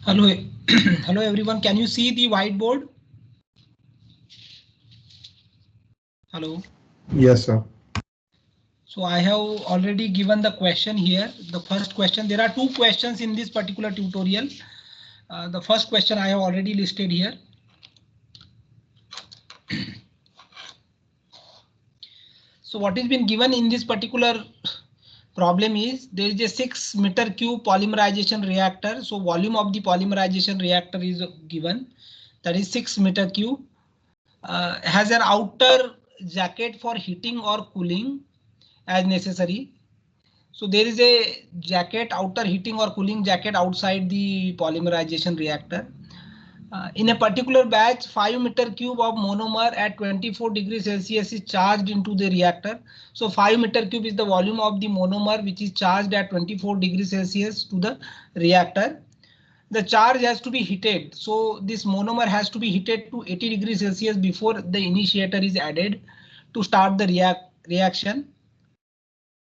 Hello, hello everyone. Can you see the whiteboard? Hello. Yes, sir. So I have already given the question here. The first question, there are two questions in this particular tutorial. The first question I have already listed here. So what is been given in this particular problem is there is a 6 meter cube polymerization reactor. So volume of the polymerization reactor is given, that is 6 meter cube. Has an outer jacket for heating or cooling as necessary. So there is a jacket, outer heating or cooling jacket outside the polymerization reactor. In a particular batch, 5 meter cube of monomer at 24 degrees Celsius is charged into the reactor. So 5 meter cube is the volume of the monomer which is charged at 24 degrees Celsius to the reactor. The charge has to be heated. So this monomer has to be heated to 80 degrees Celsius before the initiator is added to start the reaction.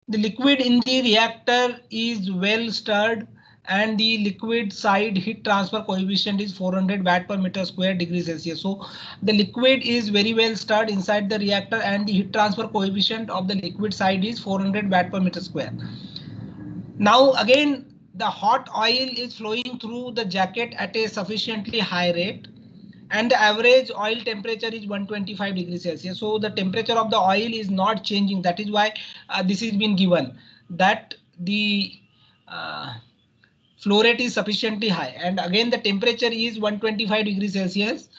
The liquid in the reactor is well stirred and the liquid side heat transfer coefficient is 400 watt per meter square degree Celsius. So the liquid is very well stirred inside the reactor and the heat transfer coefficient of the liquid side is 400 watt per meter square. Now again, the hot oil is flowing through the jacket at a sufficiently high rate and the average oil temperature is 125 degrees Celsius. So the temperature of the oil is not changing. That is why this is been given that the flow rate is sufficiently high. And again, the temperature is 125 degrees Celsius.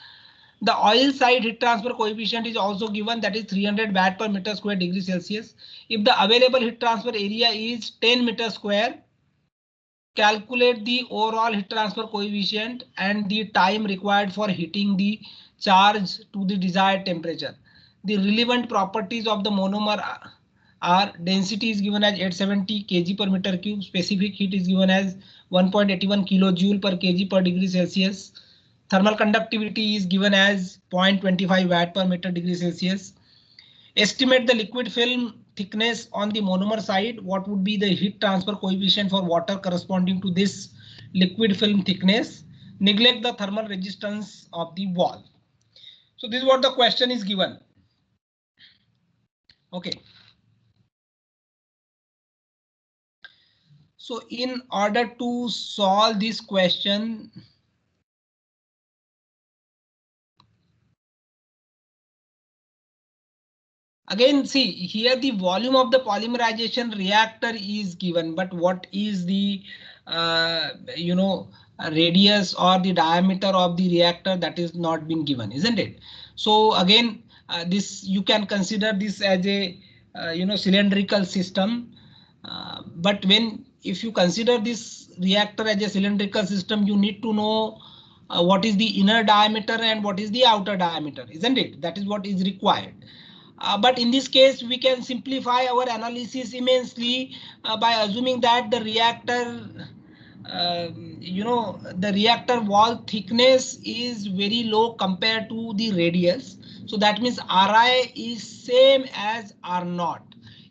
The oil side heat transfer coefficient is also given, that is 300 watt per meter square degree Celsius. If the available heat transfer area is 10 meter square, calculate the overall heat transfer coefficient and the time required for heating the charge to the desired temperature. The relevant properties of the monomer are density is given as 870 kg per meter cube, specific heat is given as 1.81 kilojoule per kg per degree Celsius. Thermal conductivity is given as 0.25 watt per meter degree Celsius. Estimate the liquid film thickness on the monomer side. What would be the heat transfer coefficient for water corresponding to this liquid film thickness? Neglect the thermal resistance of the wall. So this is what the question is given. Okay. So in order to solve this question, again, see here the volume of the polymerization reactor is given, but what is the radius or the diameter of the reactor, that is not been given, isn't it? So again, this you can consider this as a cylindrical system. But when if you consider this reactor as a cylindrical system, you need to know what is the inner diameter and what is the outer diameter, isn't it? That is what is required. But in this case, we can simplify our analysis immensely by assuming that the reactor, the reactor wall thickness is very low compared to the radius. So that means Ri is same as R naught.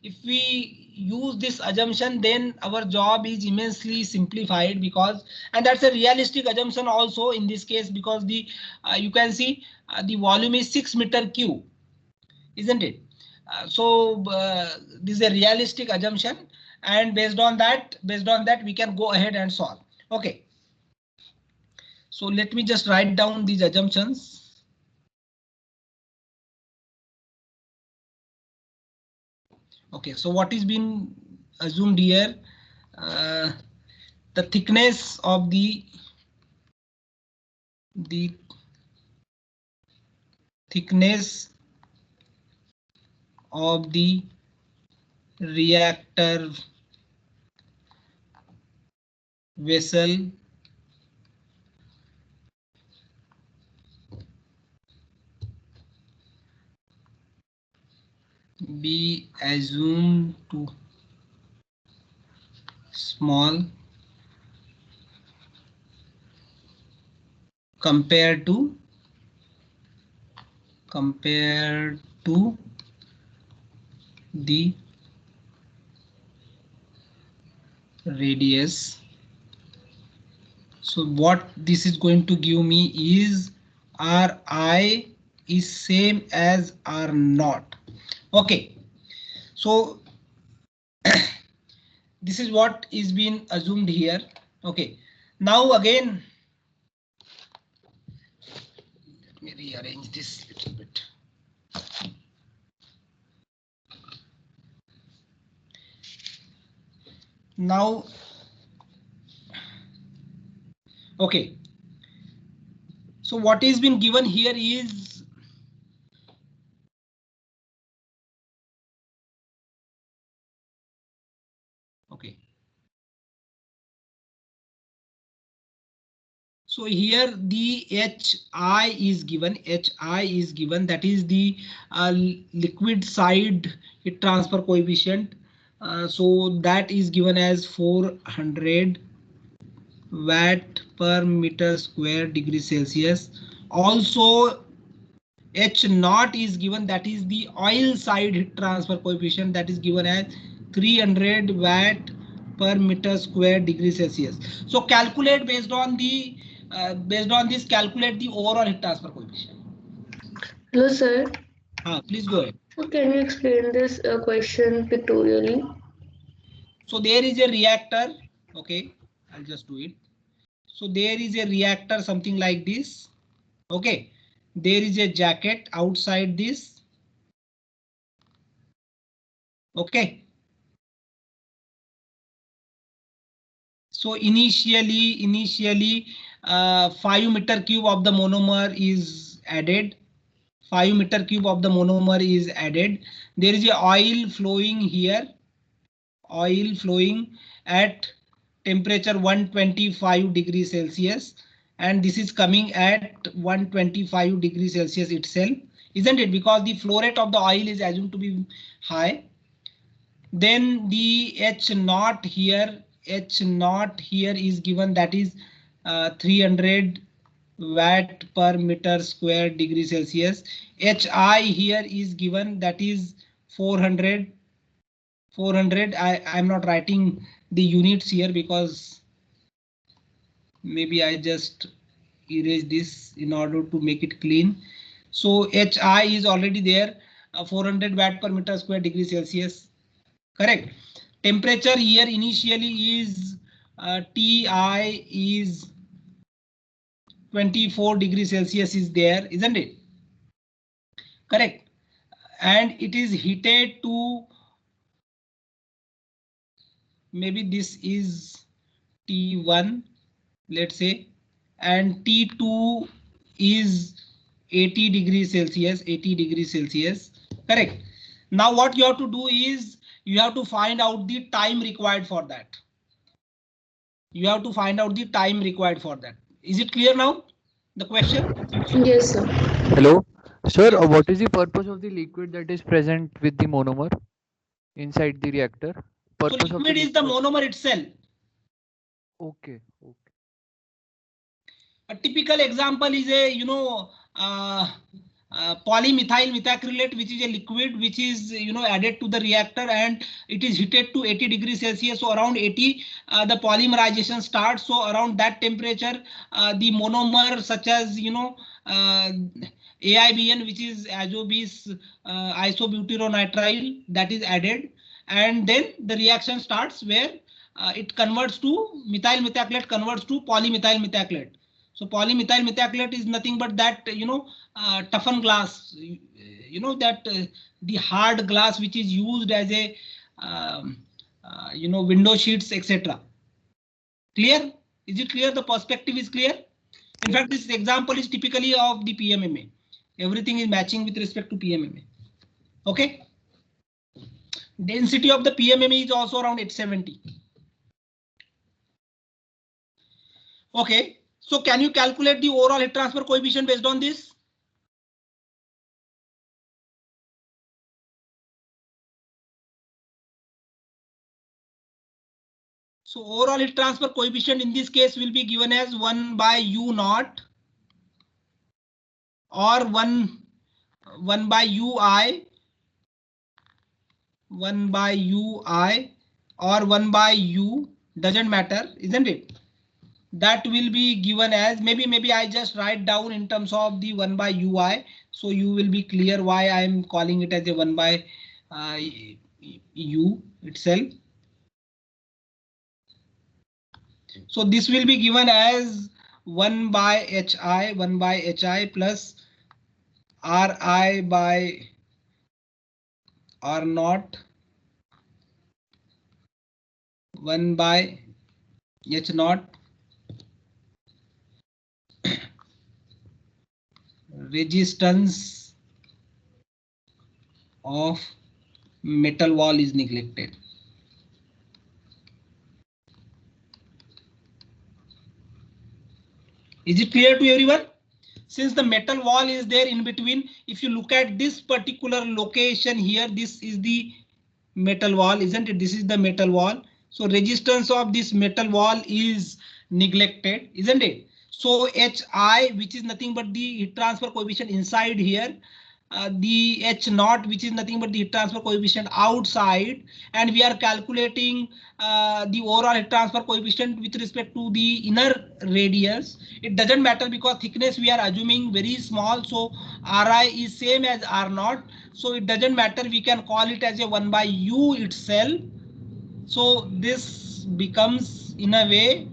If we use this assumption, then our job is immensely simplified, because and that's a realistic assumption also in this case, because the you can see the volume is 6 meter cube, isn't it? This is a realistic assumption, and based on that we can go ahead and solve. Okay, so let me just write down these assumptions. Okay, so what is being assumed here? The thickness of the thickness of the reactor vessel be assumed to small compared to the radius. So what this is going to give me is Ri is same as R naught. Okay, so this is what is being assumed here. Okay, now again, let me rearrange this little bit. Now, okay, so what is been given here is okay. So here the HI is given. HI is given. That is the liquid side heat transfer coefficient. So that is given as 400 watt per meter square degree Celsius. Also H naught is given, that is the oil side heat transfer coefficient, that is given as 300 watt per meter square degree Celsius. So calculate based on the based on this, calculate the overall heat transfer coefficient. Hello, sir. Please go ahead. So can you explain this question pictorially? So there is a reactor. Okay, I'll just do it. So there is a reactor, something like this. Okay, there is a jacket outside this. Okay. So initially 5 meter cube of the monomer is added. 5 meter cube of the monomer is added. There is a oil flowing here. Oil flowing at temperature 125 degrees Celsius. And this is coming at 125 degrees Celsius itself. Isn't it? Because the flow rate of the oil is assumed to be high. Then the H naught here is given, that is 300 watt per meter square degree Celsius. Hi here is given, that is 400. I'm not writing the units here because maybe I just erase this in order to make it clean. So Hi is already there, 400 watt per meter square degree Celsius. Correct. Temperature here initially is Ti is 24 degrees Celsius is there, isn't it? Correct. And it is heated to, maybe this is T1, let's say, and T2 is 80 degrees Celsius, 80 degrees Celsius. Correct. Now what you have to do is you have to find out the time required for that. You have to find out the time required for that. Is it clear now? The question? Yes, sir. Hello, sir. Yes. What is the purpose of the liquid that is present with the monomer inside the reactor? So Purpose of the liquid is the liquid. monomer itself. Okay. Okay. A typical example is a polymethyl methacrylate, which is a liquid which is added to the reactor and it is heated to 80 degrees Celsius. So around 80 the polymerization starts. So around that temperature the monomer such as AIBN, which is azobis isobutyronitrile, that is added, and then the reaction starts where it converts to methyl methacrylate, converts to polymethyl methacrylate. So polymethyl methacrylate is nothing but that toughen glass, that the hard glass which is used as a window sheets, etc. Clear? Is it clear? The perspective is clear. In fact, this example is typically of the PMMA. Everything is matching with respect to PMMA. Okay. Density of the PMMA is also around 870. Okay. So can you calculate the overall heat transfer coefficient based on this? So overall heat transfer coefficient in this case will be given as 1 by U naught or 1 by UI, 1 by UI or 1 by U, doesn't matter, isn't it? that will be given as maybe I just write down in terms of the 1 by ui, so you will be clear why I am calling it as a 1 by u itself. So this will be given as 1 by hi plus ri by r naught 1 by h naught resistance of metal wall is neglected. Is it clear to everyone? Since the metal wall is there in between, if you look at this particular location here, this is the metal wall, isn't it? This is the metal wall. So resistance of this metal wall is neglected, isn't it? So Hi, which is nothing but the heat transfer coefficient inside here, the H naught, which is nothing but the heat transfer coefficient outside, and we are calculating the overall heat transfer coefficient with respect to the inner radius. It doesn't matter because thickness we are assuming very small, so Ri is same as R naught, so it doesn't matter, we can call it as a 1 by U itself. So this becomes in a way,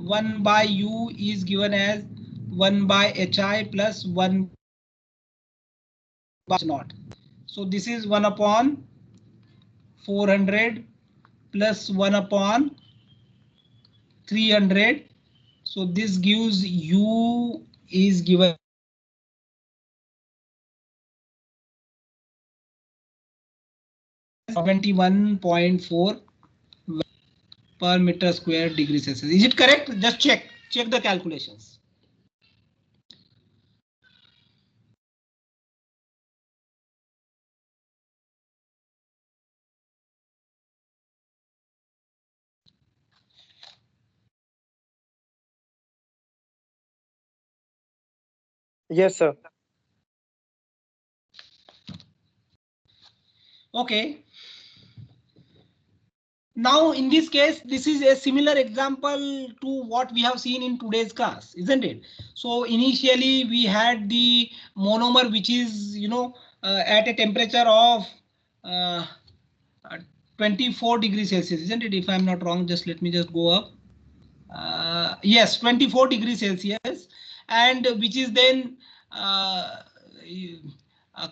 1 by U is given as 1 by Hi plus 1 by H naught. So this is 1 upon 400 plus 1 upon 300. So this gives U is given 71.4 per meter square degree Celsius. Is it correct? Just check the calculations. Yes, sir. Okay. Now in this case, this is a similar example to what we have seen in today's class, isn't it? So initially we had the monomer, which is, at a temperature of uh, 24 degrees Celsius, isn't it? If I'm not wrong, just let me just go up. Yes, 24 degrees Celsius, and which is then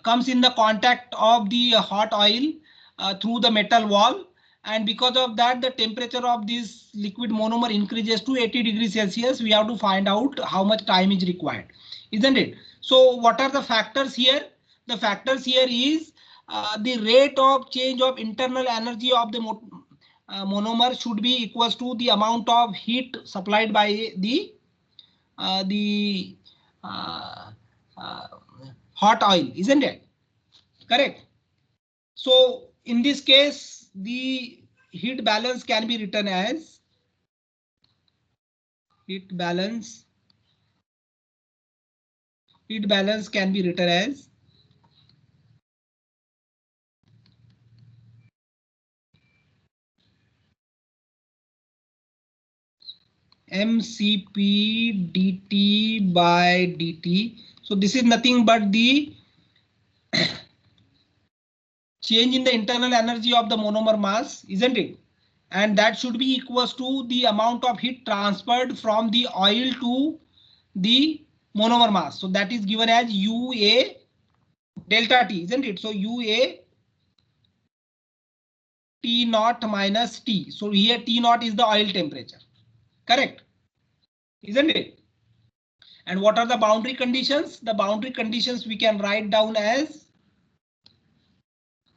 comes in the contact of the hot oil through the metal wall, and because of that the temperature of this liquid monomer increases to 80 degrees Celsius. We have to find out how much time is required, isn't it? So what are the factors here? The factors here is the rate of change of internal energy of the monomer should be equals to the amount of heat supplied by the uh, the uh, uh, hot oil, isn't it? Correct. So in this case, the heat balance can be written as heat balance. Heat balance can be written as mCp dt by dt. So this is nothing but the change in the internal energy of the monomer mass, isn't it? And that should be equals to the amount of heat transferred from the oil to the monomer mass. So that is given as UA delta T, isn't it? So UA T naught minus T. So here T naught is the oil temperature. Correct, isn't it? And what are the boundary conditions? The boundary conditions we can write down as,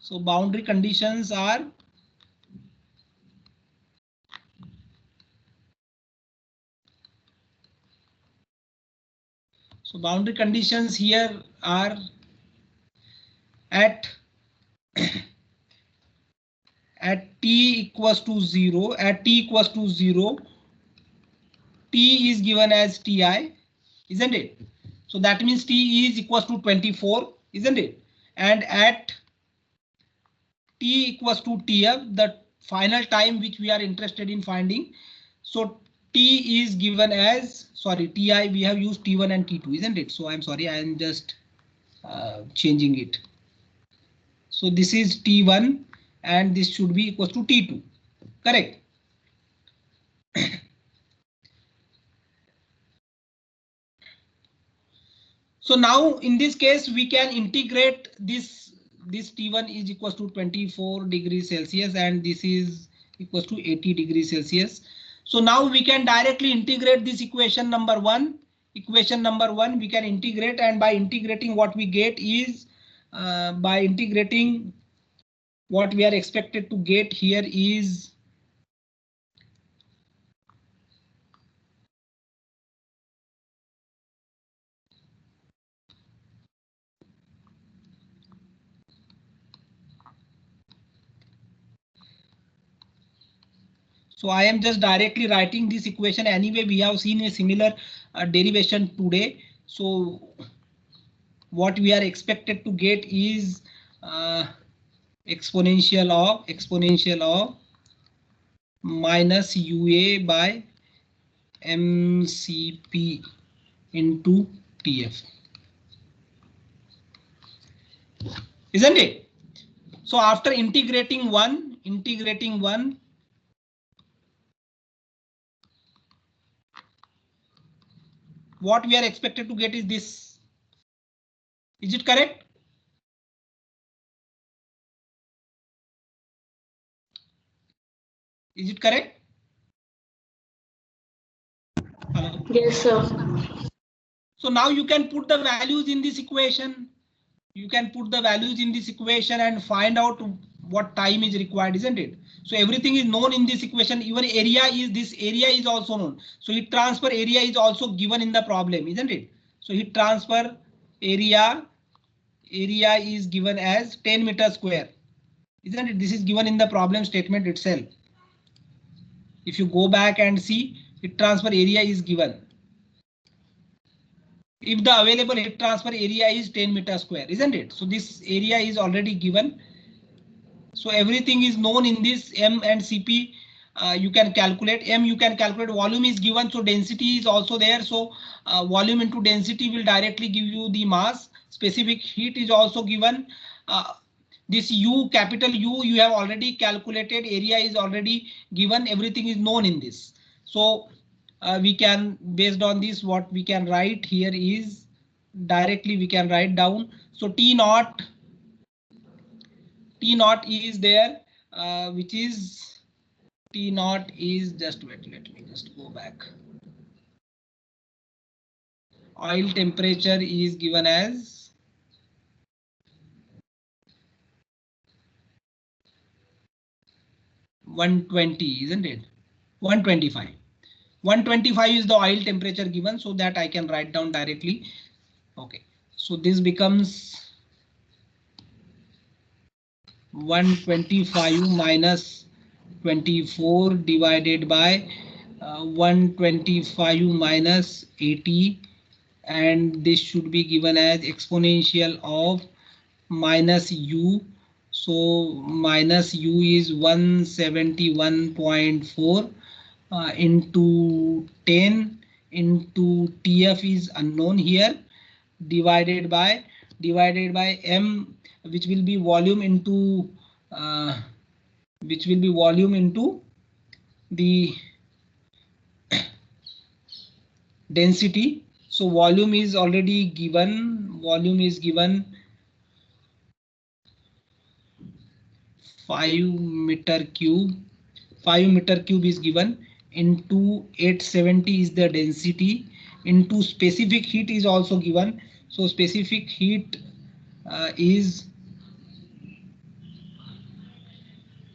so boundary conditions are boundary conditions here are at t equals to 0, T is given as Ti, isn't it? So that means T is equals to 24, isn't it? and at T equals to TF, the final time which we are interested in finding. So T is given as, sorry, Ti, we have used T1 and T2, isn't it? So I'm sorry, I am just changing it. So this is T1 and this should be equals to T2, correct? So now in this case we can integrate this T1 is equals to 24 degrees Celsius and this is equals to 80 degrees Celsius. So now we can directly integrate this equation number one. Equation number one we can integrate, and by integrating what we get is by integrating what we are expected to get here is so I am just directly writing this equation. Anyway, we have seen a similar derivation today. So what we are expected to get is exponential of minus UA by MCP into TF. Isn't it? So after integrating one, what we are expected to get is this. Is it correct? Is it correct? Hello? Yes, sir. So now you can put the values in this equation. You can put the values in this equation and find out what time is required, isn't it? So everything is known in this equation. Even area is, this area is also known. So heat transfer area is also given in the problem, isn't it? So heat transfer area is given as 10 meters square, isn't it? This is given in the problem statement itself. If you go back and see, heat transfer area is given. If the available heat transfer area is 10 meters square, isn't it? So this area is already given. So everything is known in this M and Cp. You can calculate M, you can calculate volume is given. So density is also there. So volume into density will directly give you the mass. Specific heat is also given. This U, capital U, you have already calculated. Area is already given. Everything is known in this. So we can, based on this, what we can write here is directly we can write down. So T naught is there, which is T naught is, just wait, let me just go back. Oil temperature is given as 120, isn't it? 125. 125 is the oil temperature given, so that I can write down directly. Okay, so this becomes 125 minus 24 divided by 125 minus 80, and this should be given as exponential of minus U. So minus U is 171.4 into 10 into TF is unknown here, divided by M, which will be volume into the density. So volume is already given. Volume is given 5 meter cube. 5 meter cube is given into 870 is the density, into specific heat is also given. So specific heat is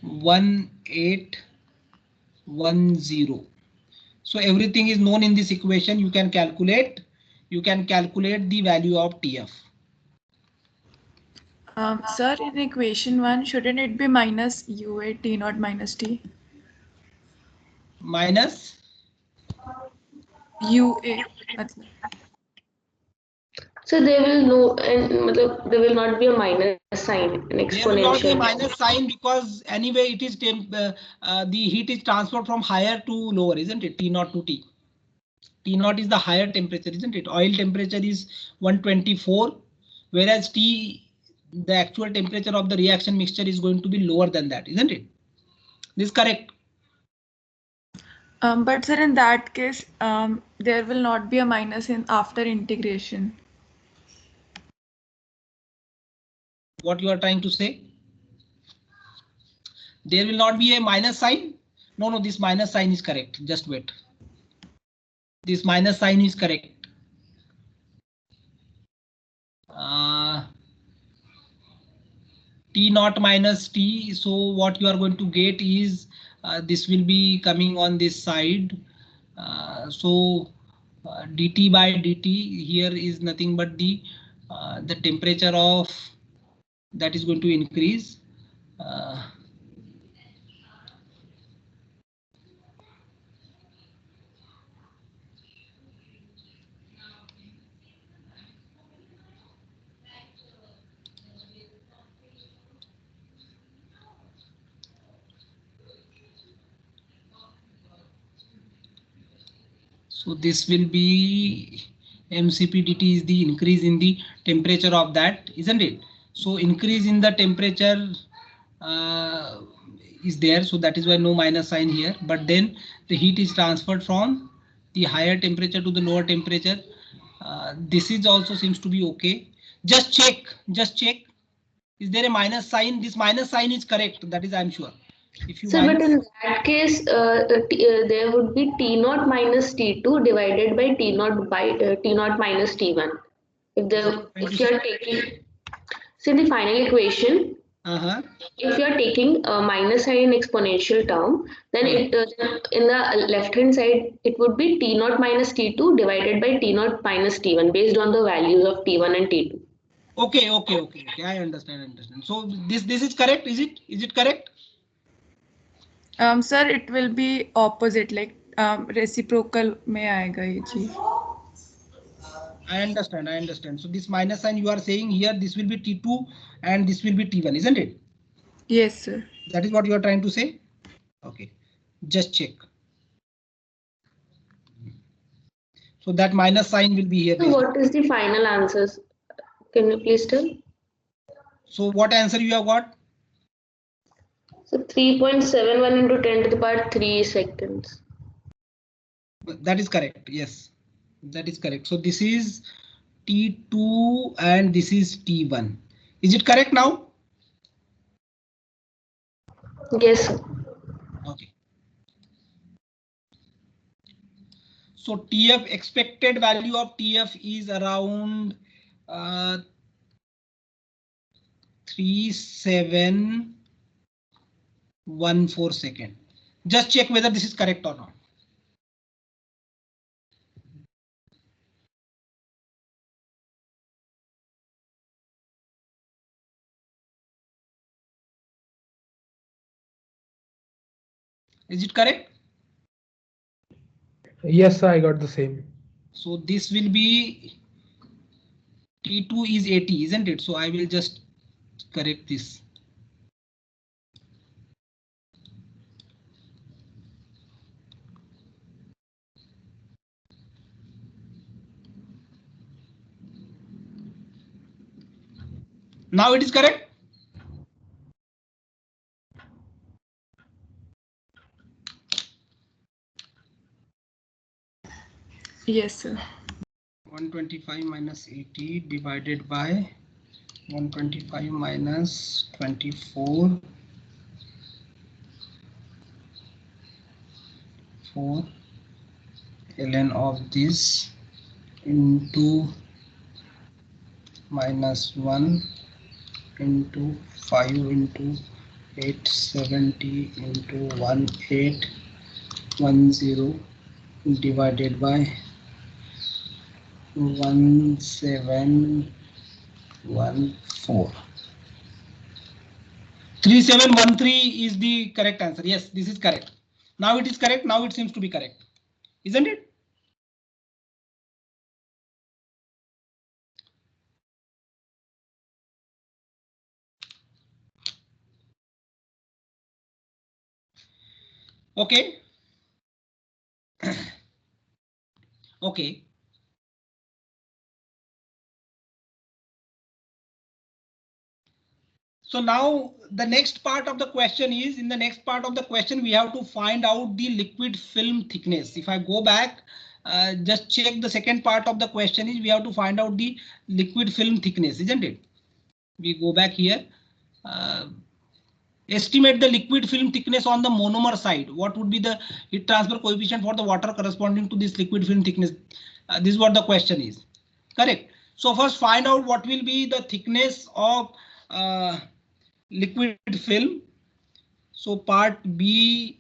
1810. So everything is known in this equation. You can calculate the value of TF. Sir, in equation 1, shouldn't it be minus UA T naught minus T? Minus UA. So there will no, and there will not be a minus sign, an There will not be a exponential. minus sign because anyway it is the heat is transferred from higher to lower, isn't it? T naught to T. T naught is the higher temperature, isn't it? Oil temperature is 124, whereas T, the actual temperature of the reaction mixture is going to be lower than that, isn't it? This is correct. But sir, in that case, there will not be a minus in after integration. What you are trying to say? There will not be a minus sign. No, this minus sign is correct. Just wait. This minus sign is correct. T naught minus T. So what you are going to get is this will be coming on this side. Dt by dt here is nothing but the temperature of that is going to increase. So this will be mcp dt is the increase in the temperature of that, isn't it? So increase in the temperature is there, so that is why no minus sign here. But then the heat is transferred from the higher temperature to the lower temperature. This is also seems to be okay. Just check. Is there a minus sign? This minus sign is correct. That is I'm sure. If you So, but in that case, there would be T naught minus T2 divided by T naught minus T1. If you are taking, so the final equation, if you are taking a minus sign in exponential term, then it in the left hand side it would be T naught minus T2 divided by T naught minus T1 based on the values of T1 and T2. Okay. I understand. So this is correct. Is it? Is it correct? Sir, it will be opposite, like reciprocal में आएगा ये चीज. I understand. So this minus sign you are saying here, this will be T2 and this will be T1, isn't it? Yes, sir. That is what you are trying to say? Okay, just check. So that minus sign will be here. So what is the final answers? Can you please tell? So what answer you have got? So 3.71 into 10 to the power 3 seconds. That is correct. Yes, that is correct. So this is T2 and this is T1. Is it correct now? Yes, sir. Okay. So TF expected value of TF is around 3714 second. Just check whether this is correct or not. Is it correct? Yes, sir, I got the same. So this will be T2 is 80, isn't it? So I will just correct this. Now it is correct. Yes, sir. 125 minus 80 divided by 125 minus 24. 4 ln of this into minus 1 into 5 into 870 into 1810 divided by 1714. 3713 is the correct answer. Yes, this is correct. Now it is correct. Now it seems to be correct, isn't it? Okay. Okay. So now the next part of the question is, in the next part of the question, we have to find out the liquid film thickness. If I go back, just check the second part of the question is we have to find out the liquid film thickness, isn't it? We go back here. Estimate the liquid film thickness on the monomer side. What would be the heat transfer coefficient for the water corresponding to this liquid film thickness? This is what the question is. Correct. So first find out what will be the thickness of liquid film. So part B.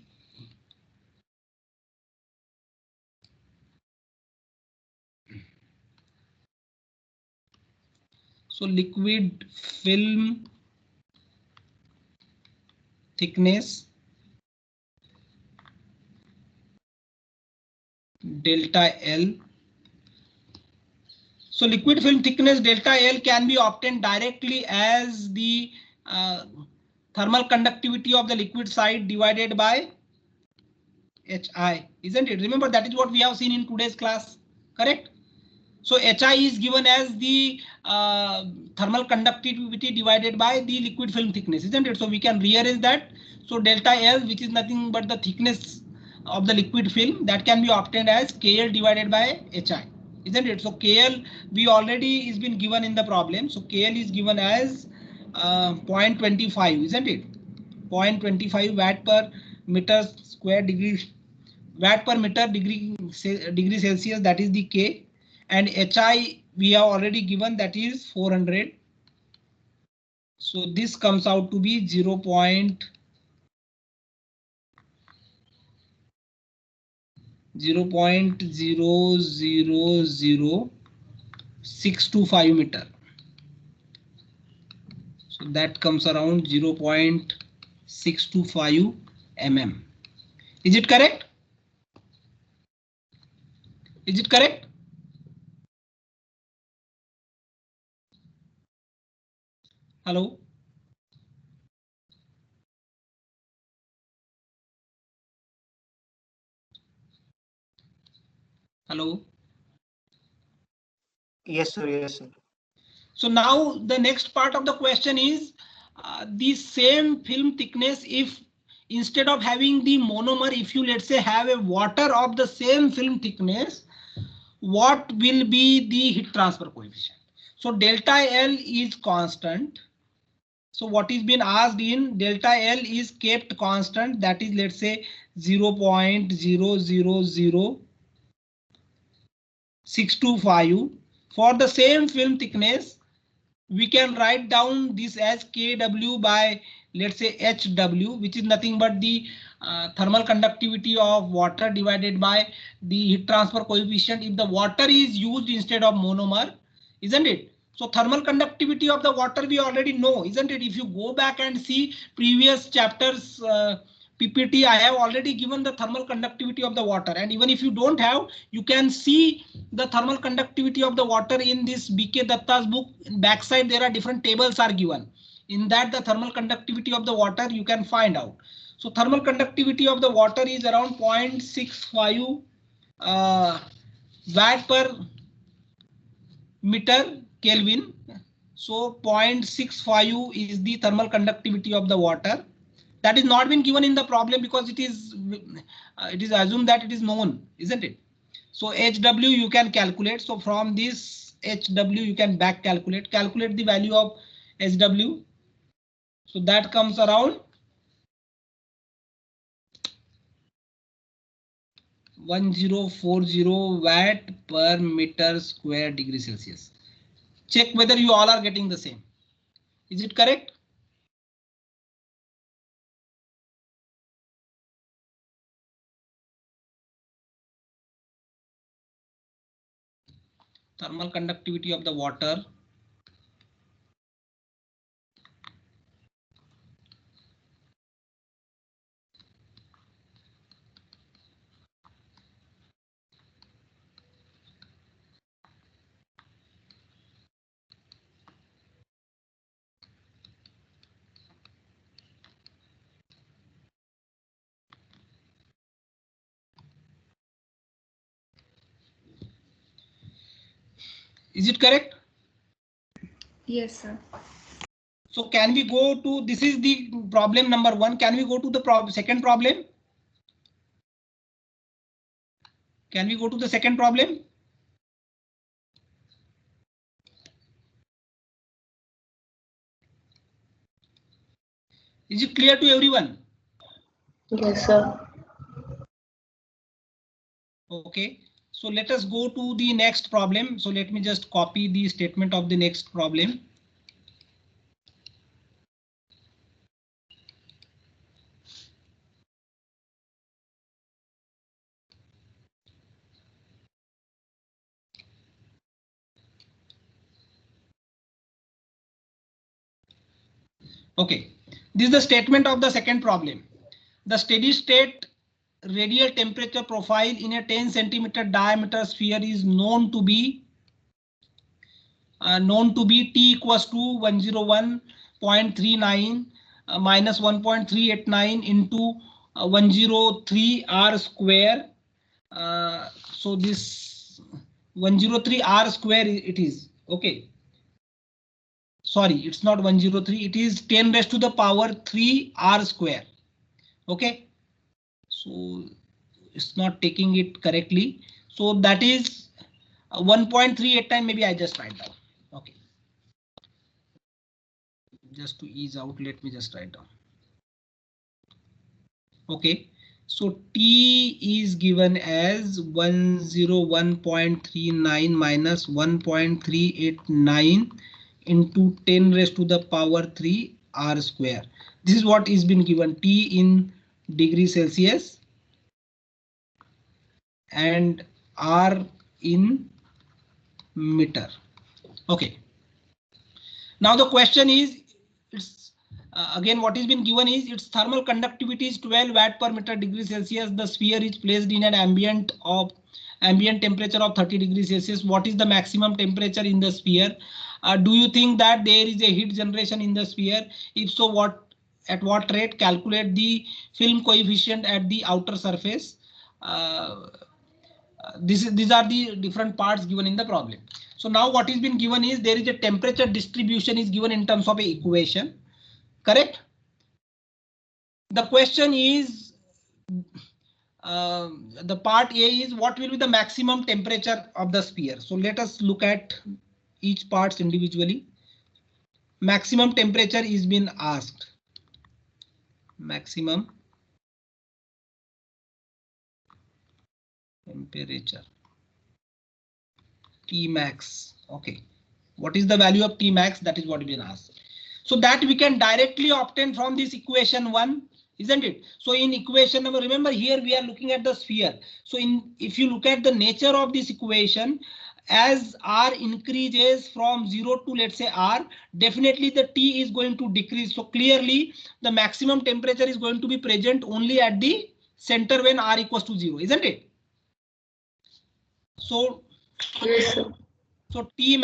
So liquid film thickness delta L. So liquid film thickness delta L can be obtained directly as the thermal conductivity of the liquid side divided by HI, isn't it? Remember, that is what we have seen in today's class, correct? So HI is given as the thermal conductivity divided by the liquid film thickness, isn't it? So we can rearrange that. So delta L, which is nothing but the thickness of the liquid film, that can be obtained as KL divided by HI, isn't it? So KL we already is been given in the problem. So KL is given as 0.25, isn't it? 0.25 watt per meter square degree, watt per meter degree Celsius, that is the K, and HI we have already given, that is 400. So this comes out to be 0.000625 meter. So that comes around 0.625 mm. Is it correct? Is it correct? Hello? Hello? Yes, sir. Yes, sir. So now the next part of the question is the same film thickness. If instead of having the monomer, if you let's say have a water of the same film thickness, what will be the heat transfer coefficient? So delta L is constant. So what is being asked in delta L is kept constant, that is let's say 0.000625. For the same film thickness, we can write down this as Kw by let's say Hw, which is nothing but the thermal conductivity of water divided by the heat transfer coefficient if the water is used instead of monomer, isn't it? So thermal conductivity of the water we already know, isn't it? If you go back and see previous chapters PPT, I have already given the thermal conductivity of the water, and even if you don't have, you can see the thermal conductivity of the water in this BK Datta's book. In backside there are different tables are given. In that the thermal conductivity of the water you can find out. So thermal conductivity of the water is around 0.65 watt per meter Kelvin. So 0.65 is the thermal conductivity of the water. That is not been given in the problem because it is assumed that it is known, isn't it? So HW you can calculate. So from this HW you can back calculate the value of HW. So that comes around 1040 watt per meter square degree Celsius. Check whether you all are getting the same. Is it correct? Thermal conductivity of the water. Is it correct? Yes, sir. So can we go to, this is the problem number 1. Can we go to the second problem? Can we go to the second problem? Is it clear to everyone? Yes, sir. Okay, so let us go to the next problem. So let me just copy the statement of the next problem. Okay, this is the statement of the second problem. The steady state radial temperature profile in a 10 centimeter diameter sphere is known to be T equals to 101.39 minus 1.389 into 103 r square. So this 103 r square it is. Okay. Sorry, it's not 103. It is 10 raised to the power 3 r square. Okay. So it's not taking it correctly. So that is 1.38 time. Maybe I just write down. Okay. Just to ease out, let me just write down. Okay. So T is given as 101.39 minus 1.389 into 10 raised to the power 3 r square. This is what is been given, T in degrees Celsius and r in meter. Okay. Now the question is, it's again what is been given is its thermal conductivity is 12 watt per meter degree Celsius. The sphere is placed in an ambient temperature of 30 degrees Celsius. What is the maximum temperature in the sphere? Do you think that there is a heat generation in the sphere? If so, at what rate? Calculate the film coefficient at the outer surface. These are the different parts given in the problem. So now what is been given is there is a temperature distribution is given in terms of a equation. Correct? The question is the part A is what will be the maximum temperature of the sphere. So let us look at each parts individually. Maximum temperature is been asked. Maximum temperature. T max. Okay. What is the value of T max? That is what is been asked. So that we can directly obtain from this equation 1, isn't it? So in equation number, remember here we are looking at the sphere. So if you look at the nature of this equation, as r increases from 0 to let's say r, definitely the T is going to decrease. So clearly the maximum temperature is going to be present only at the center when r equals to 0, isn't it? So, Yes, sir. so T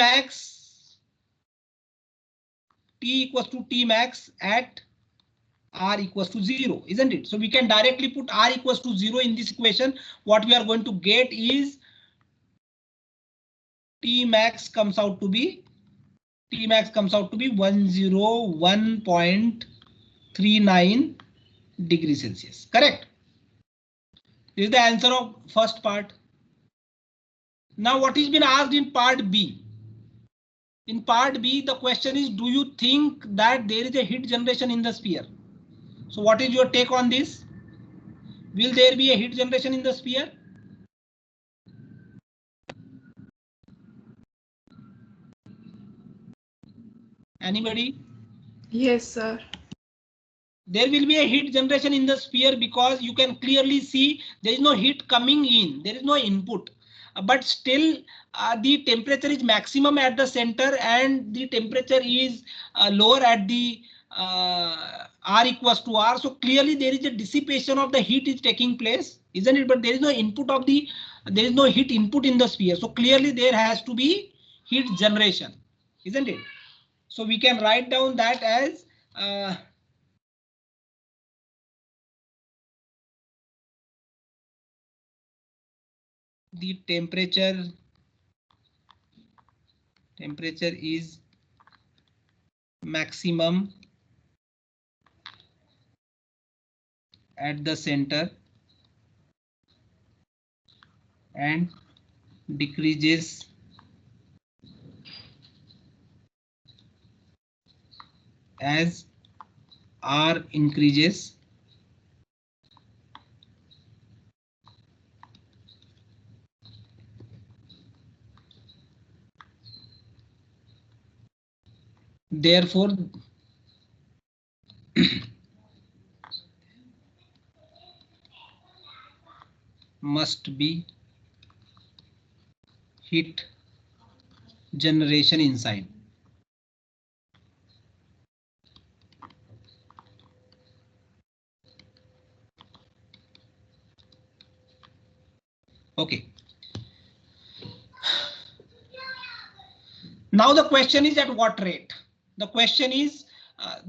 equals to T max at r equals to 0, isn't it? So we can directly put r equals to 0 in this equation. What we are going to get is T max comes out to be 101.39 degrees Celsius. Correct? This is the answer of first part. Now what is been asked in part B? In part B, the question is, do you think that there is a heat generation in the sphere? So what is your take on this? Will there be a heat generation in the sphere? Anybody? Yes, sir. There will be a heat generation in the sphere because you can clearly see there is no heat coming in, there is no input, but still the temperature is maximum at the center and the temperature is lower at the r equals to r. So clearly there is a dissipation of the heat is taking place, isn't it? But there is no input of the, there is no heat input in the sphere. So clearly there has to be heat generation, isn't it? So we can write down that as the temperature Temperature is maximum at the center and decreases as R increases. Therefore, must be heat generation inside. Okay. Now the question is at what rate? The question is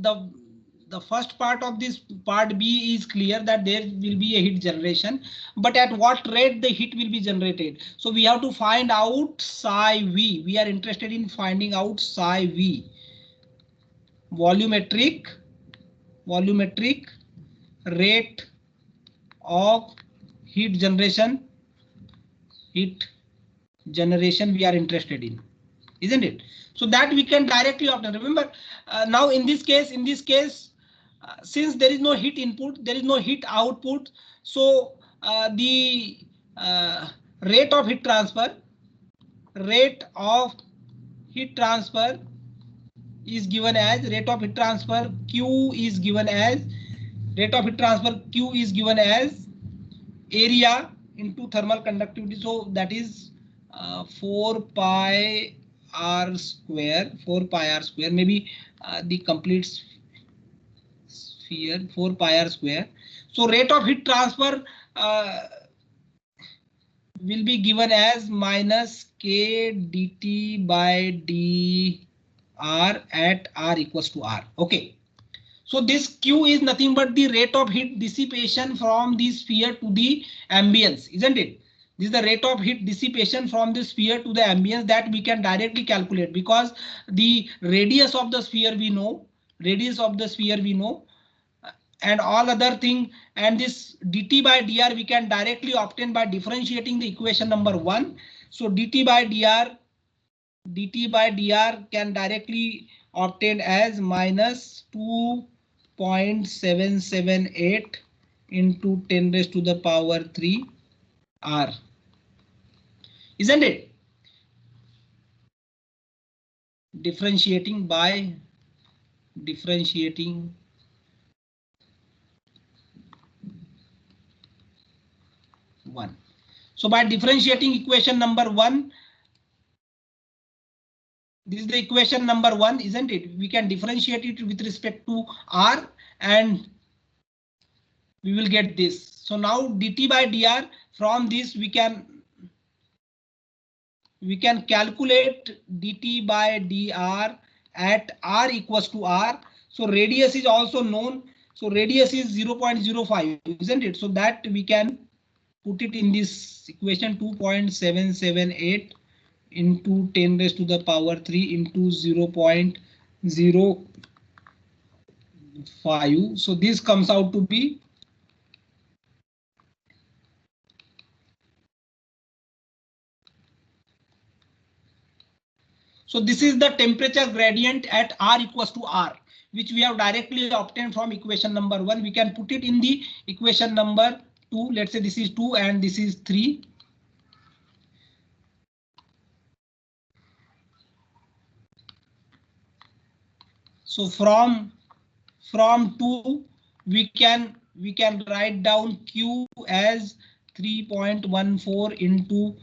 the first part of this part B is clear that there will be a heat generation, but at what rate the heat will be generated? So we have to find out psi V. We are interested in finding out psi V. Volumetric rate of heat generation we are interested in, isn't it? So that we can directly obtain. Remember, now in this case, since there is no heat input, there is no heat output, so the rate of heat transfer is given as Q is given as area into thermal conductivity. So that is 4 pi r square, maybe the complete sphere, 4 pi r square. So rate of heat transfer will be given as minus k dt by dr at r equals to r. Okay. So this Q is nothing but the rate of heat dissipation from the sphere to the ambience, isn't it? This is the rate of heat dissipation from the sphere to the ambience that we can directly calculate, because the radius of the sphere we know, and all other thing, and this dt by dr we can directly obtain by differentiating the equation number 1. So dt by dr can directly obtain as minus 2.778 into 10 raised to the power 3 r, isn't it? Differentiating 1. So by differentiating equation number 1, this is the equation number 1, isn't it? We can differentiate it with respect to r and we will get this. So now dt by dr, from this we can calculate dt by dr at r equals to r. So radius is also known. So radius is 0.05, isn't it? So that we can put it in this equation, 2.778 into 10 raised to the power 3 into 0.05. So this comes out to be So this is the temperature gradient at R equals to R, which we have directly obtained from equation number 1. We can put it in the equation number 2. Let's say this is 2 and this is 3. So from 2 we can write down Q as 3.14 into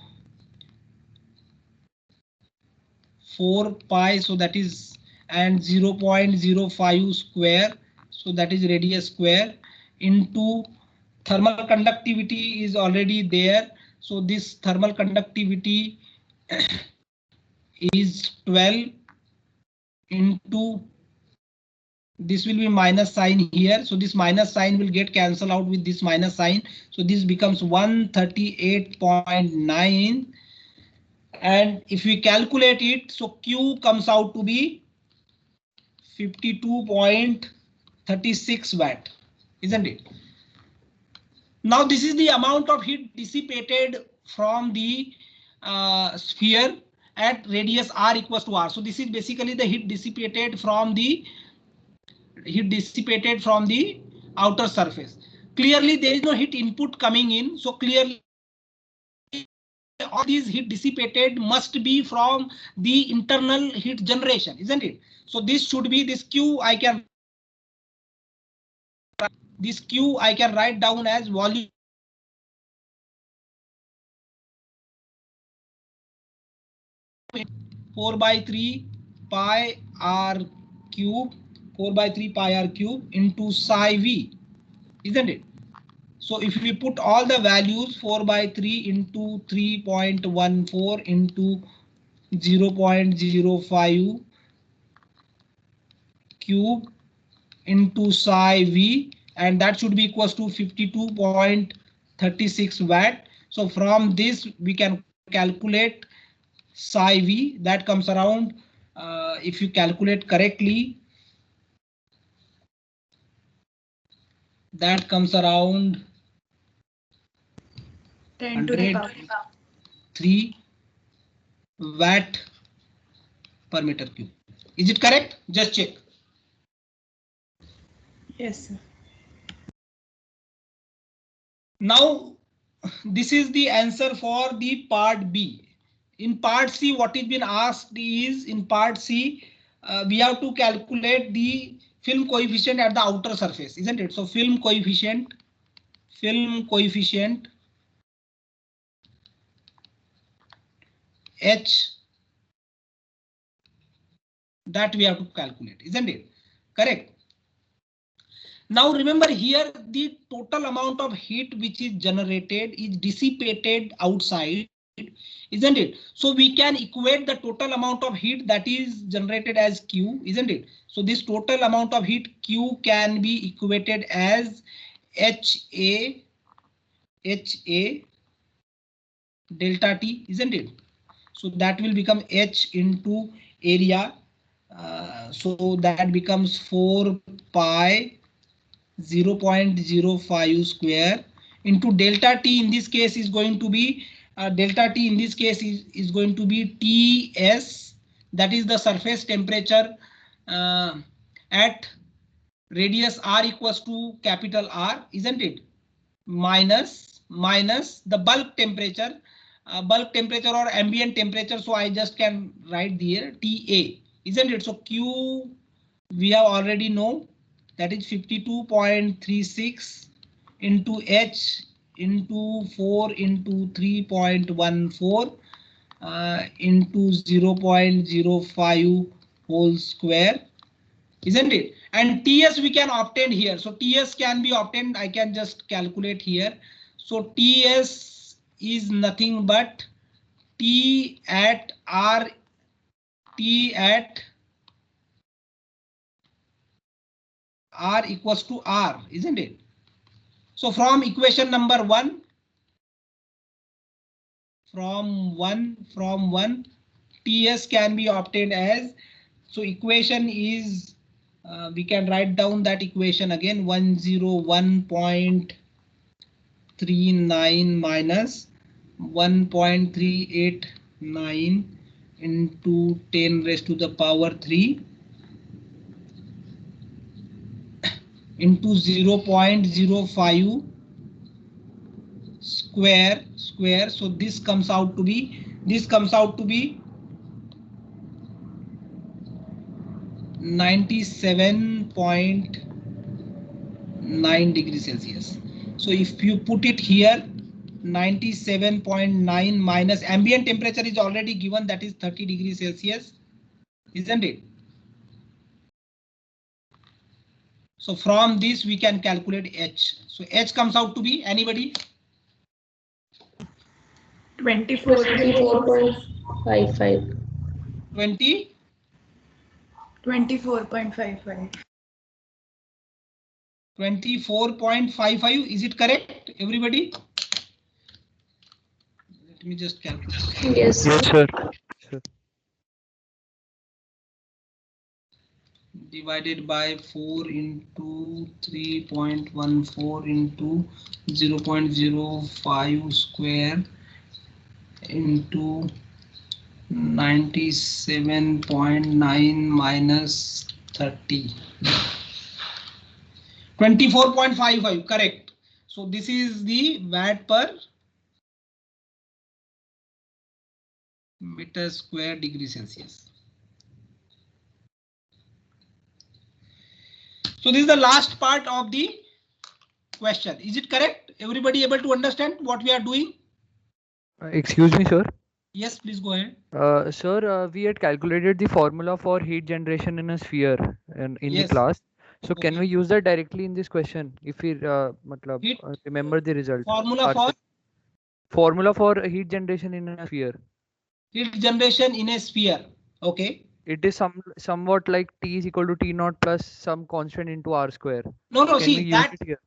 4 pi, so that is, and 0.05 square, so that is radius square, into thermal conductivity is already there. So this thermal conductivity is 12 into, this will be minus sign here. So this minus sign will get cancelled out with this minus sign. So this becomes 138.9 And if we calculate it, so Q comes out to be 52.36 watt, isn't it? Now this is the amount of heat dissipated from the sphere at radius r equals to r. So this is basically the heat dissipated from the outer surface. Clearly there is no heat input coming in, so clearly all these heat dissipated must be from the internal heat generation, isn't it? So this should be this Q. This Q I can write down as volume 4/3 pi r cube, 4/3 pi r cube into psi v, isn't it? So if we put all the values, 4/3 into 3.14 into 0.05 cube into psi v, and that should be equals to 52.36 watt. So from this we can calculate psi v. That comes around, if you calculate correctly, that comes around 10 to the power. 3 watt per meter cube. Is it correct? Just check. Yes, sir. Now this is the answer for the part B. In part C, what is been asked is, in part C, we have to calculate the film coefficient at the outer surface, isn't it? So film coefficient H, that we have to calculate, isn't it? Correct. Now remember here, the total amount of heat which is generated is dissipated outside, isn't it? So we can equate the total amount of heat that is generated as Q, isn't it? So this total amount of heat Q can be equated as HA delta T, isn't it? So that will become H into area. So that becomes 4 pi 0.05 square into delta T. In this case is going to be delta T in this case is going to be Ts, that is the surface temperature at radius r equals to capital R, isn't it? Minus the bulk temperature or ambient temperature. So I just can write here Ta, isn't it? So Q we have already know, that is 52.36 into H into 4 into 3.14 into 0.05 whole square, isn't it? And Ts we can obtain here. So Ts can be obtained. I can just calculate here. So Ts is nothing but T at R equals to R, isn't it? So from equation number 1, from one, Ts can be obtained as, so equation is, we can write down that equation again, 101.39 minus 1.389 into 10 raised to the power 3 into 0.05 square. So this comes out to be 97.9 degrees Celsius. So if you put it here, 97.9 minus ambient temperature is already given, that is 30 degrees Celsius, isn't it? So from this we can calculate H. So H comes out to be, anybody? 24.55. 24.55. 24.55. Is it correct, everybody? Let me just calculate. Yes, sir. Yes, sir. Sir. Divided by 4 into 3.14 into 0.05 square into 97.9 minus 30. 24.55, correct. So this is the watt per meter square degree Celsius. So this is the last part of the question. Is it correct? Everybody able to understand what we are doing? Excuse me, sir. Yes, please go ahead. Sir, we had calculated the formula for heat generation in a sphere in the Yes. class. So can Okay. we use that directly in this question if we Heat remember the result? formula Our for formula for heat generation in a sphere. heat generation in a sphere. Okay. It is somewhat like T is equal to T naught plus some constant into R square. No, Can we see use that it here?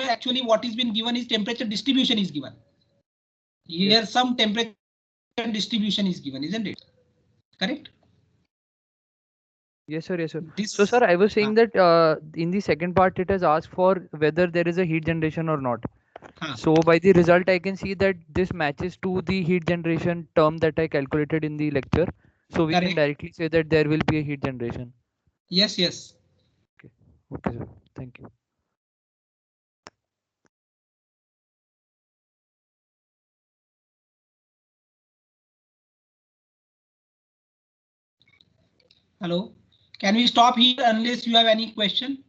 actually what is been given is temperature distribution is given. Here Yes. some temperature distribution is given, isn't it? Correct? Yes, sir. Yes, sir. This, So, sir, I was saying that in the second part, it has asked for whether there is a heat generation or not. So, by the result, I can see that this matches to the heat generation term that I calculated in the lecture. So, we can correct. directly say that there will be a heat generation. Yes, yes. Okay. Okay, sir. Thank you. Hello. Can we stop here unless you have any question?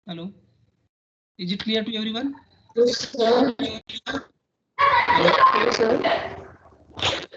Hello. Is it clear to everyone? Yes, sir. Hello. Yes, sir.